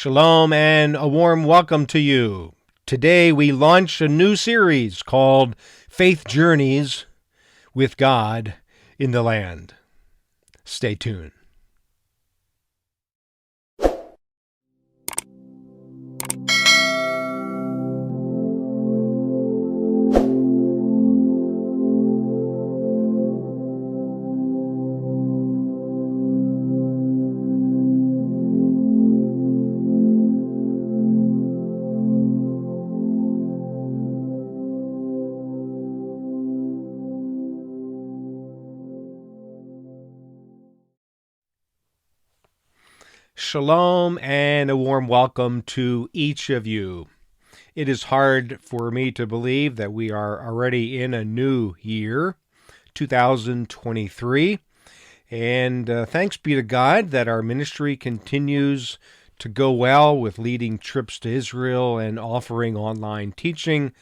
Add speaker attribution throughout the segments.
Speaker 1: Shalom and a warm welcome to you. Today we launch a new series called Faith Journeys with God in the Land. Stay tuned. Shalom and a warm welcome to each of you. It is hard for me to believe that we are already in a new year, 2023, and thanks be to God that our ministry continues to go well with leading trips to Israel and offering online teaching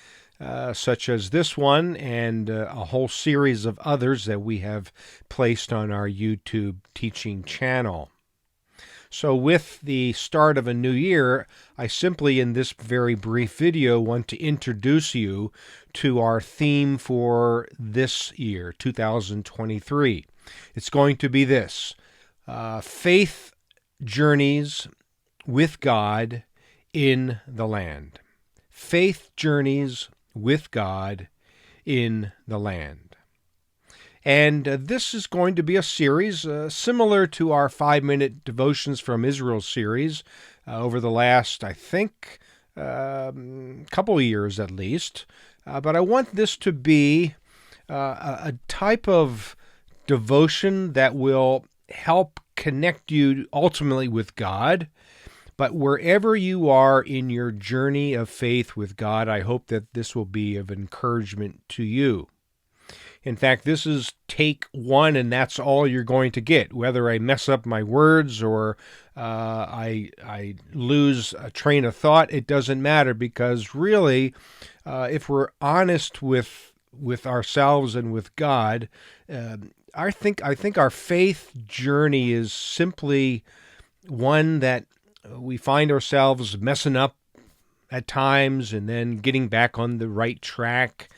Speaker 1: such as this one and a whole series of others that we have placed on our YouTube teaching channel. So with the start of a new year, I simply in this very brief video want to introduce you to our theme for this year, 2023. It's going to be this, Faith Journeys with God in the Land. Faith Journeys with God in the Land. And this is going to be a series similar to our 5-minute Devotions from Israel series over the last, I think, couple of years at least. But I want this to be a type of devotion that will help connect you ultimately with God. But wherever you are in your journey of faith with God, I hope that this will be of encouragement to you. In fact, this is take one, and that's all you're going to get. Whether I mess up my words or I lose a train of thought, it doesn't matter, because really, if we're honest with ourselves and with God, I think our faith journey is simply one that we find ourselves messing up at times and then getting back on the right track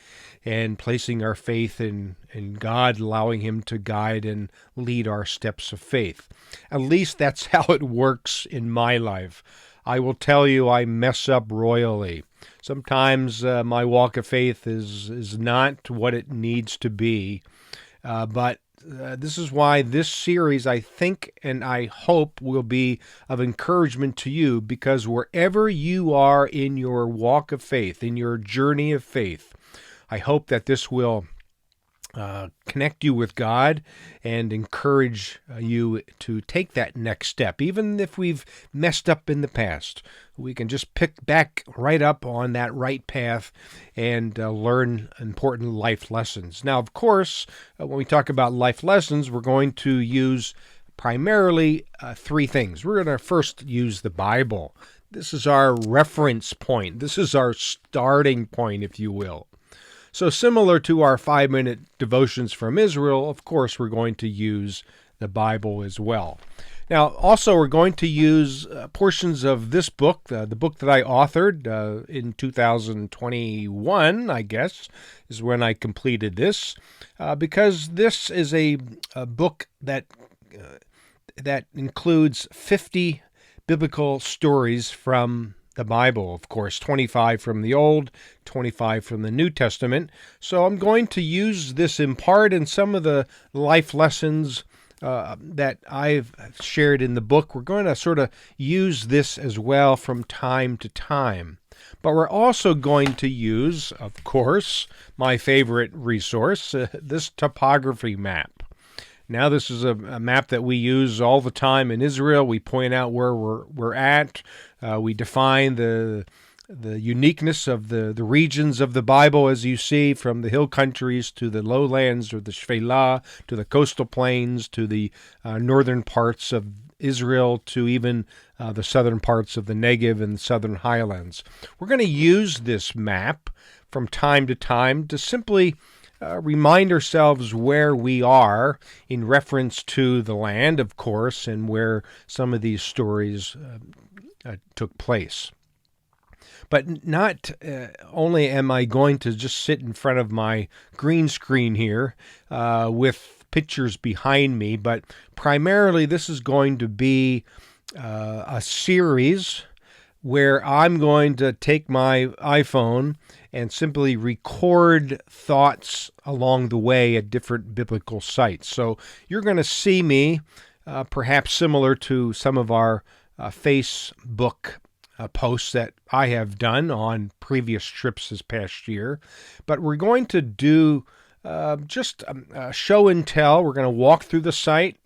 Speaker 1: and placing our faith in God, allowing Him to guide and lead our steps of faith. At least that's how it works in my life. I will tell you, I mess up royally. Sometimes my walk of faith is not what it needs to be, but this is why this series, I think and I hope, will be of encouragement to you, because wherever you are in your walk of faith, in your journey of faith, I hope that this will connect you with God and encourage you to take that next step. Even if we've messed up in the past, we can just pick back right up on that right path and learn important life lessons. Now, of course, when we talk about life lessons, we're going to use primarily three things. We're going to first use the Bible. This is our reference point. This is our starting point, if you will. So similar to our 5-minute devotions from Israel, of course, we're going to use the Bible as well. Now, also, we're going to use portions of this book, the book that I authored in 2021, I guess, is when I completed this, because this is a book that includes 50 biblical stories from the Bible, of course, 25 from the Old, 25 from the New Testament. So I'm going to use this in part in some of the life lessons that I've shared in the book. We're going to sort of use this as well from time to time. But we're also going to use, of course, my favorite resource, this topography map. Now, this is a map that we use all the time in Israel. We point out where we're at. We define the uniqueness of the regions of the Bible, as you see, from the hill countries to the lowlands or the Shvela, to the coastal plains, to the northern parts of Israel, to even the southern parts of the Negev and the southern highlands. We're going to use this map from time to time to simply remind ourselves where we are in reference to the land, of course, and where some of these stories took place. But not only am I going to just sit in front of my green screen here with pictures behind me, but primarily this is going to be a series where I'm going to take my iPhone and simply record thoughts along the way at different biblical sites. So you're going to see me, perhaps similar to some of our Facebook posts that I have done on previous trips this past year. But we're going to do just a show and tell. We're going to walk through the site.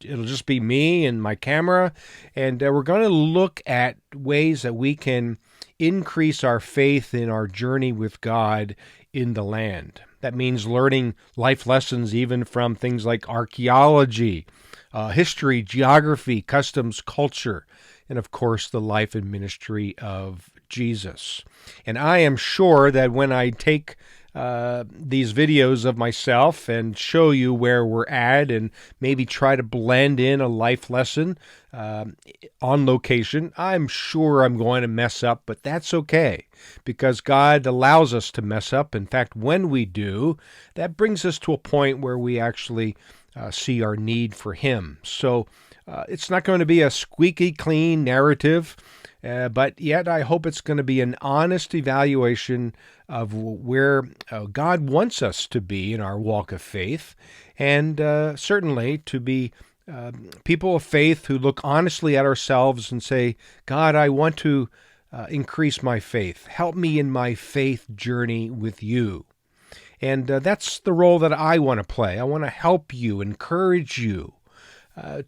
Speaker 1: It'll just be me and my camera, and we're going to look at ways that we can increase our faith in our journey with God in the land. That means learning life lessons even from things like archaeology, history, geography, customs, culture, and of course the life and ministry of Jesus. And I am sure that when I take these videos of myself and show you where we're at and maybe try to blend in a life lesson on location, I'm sure I'm going to mess up, but that's okay because God allows us to mess up. In fact, when we do, that brings us to a point where we actually see our need for Him. So it's not going to be a squeaky clean narrative, but yet I hope it's going to be an honest evaluation of where God wants us to be in our walk of faith, and certainly to be people of faith who look honestly at ourselves and say, God, I want to increase my faith. Help me in my faith journey with you. And that's the role that I want to play. I want to help you, encourage you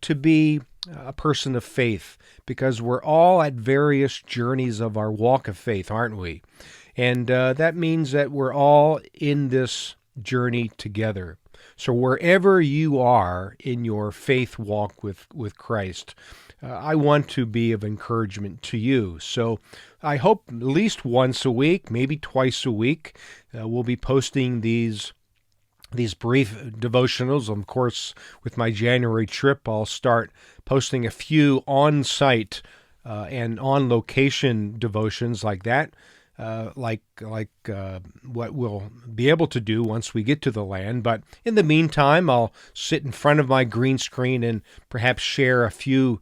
Speaker 1: to be a person of faith, because we're all at various journeys of our walk of faith, aren't we? And that means that we're all in this journey together. So wherever you are in your faith walk with Christ, I want to be of encouragement to you. So I hope at least once a week, maybe twice a week, we'll be posting these brief devotionals. Of course, with my January trip, I'll start posting a few on-site and on-location devotions like that, like what we'll be able to do once we get to the land. But in the meantime, I'll sit in front of my green screen and perhaps share a few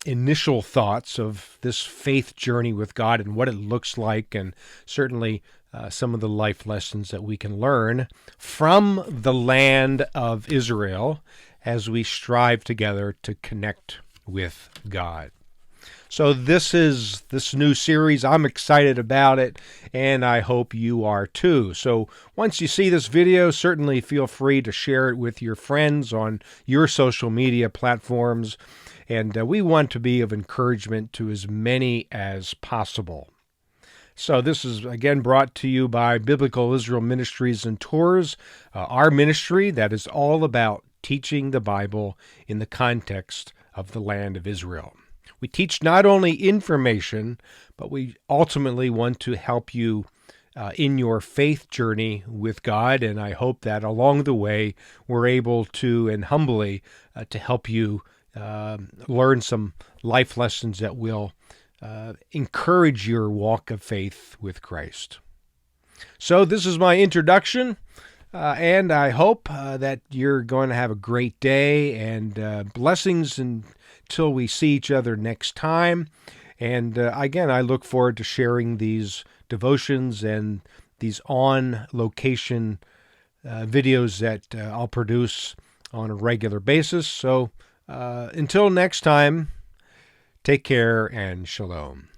Speaker 1: initial thoughts of this faith journey with God and what it looks like, and certainly some of the life lessons that we can learn from the land of Israel as we strive together to connect with God. So this is this new series. I'm excited about it, and I hope you are too. So once you see this video, certainly feel free to share it with your friends on your social media platforms, and we want to be of encouragement to as many as possible. So this is, again, brought to you by Biblical Israel Ministries and Tours, our ministry that is all about teaching the Bible in the context of the land of Israel. We teach not only information, but we ultimately want to help you in your faith journey with God, and I hope that along the way we're able to, and humbly, to help you learn some life lessons that will encourage your walk of faith with Christ. So this is my introduction, and I hope that you're going to have a great day, and blessings until we see each other next time. And again, I look forward to sharing these devotions and these on-location videos that I'll produce on a regular basis. So until next time, take care and shalom.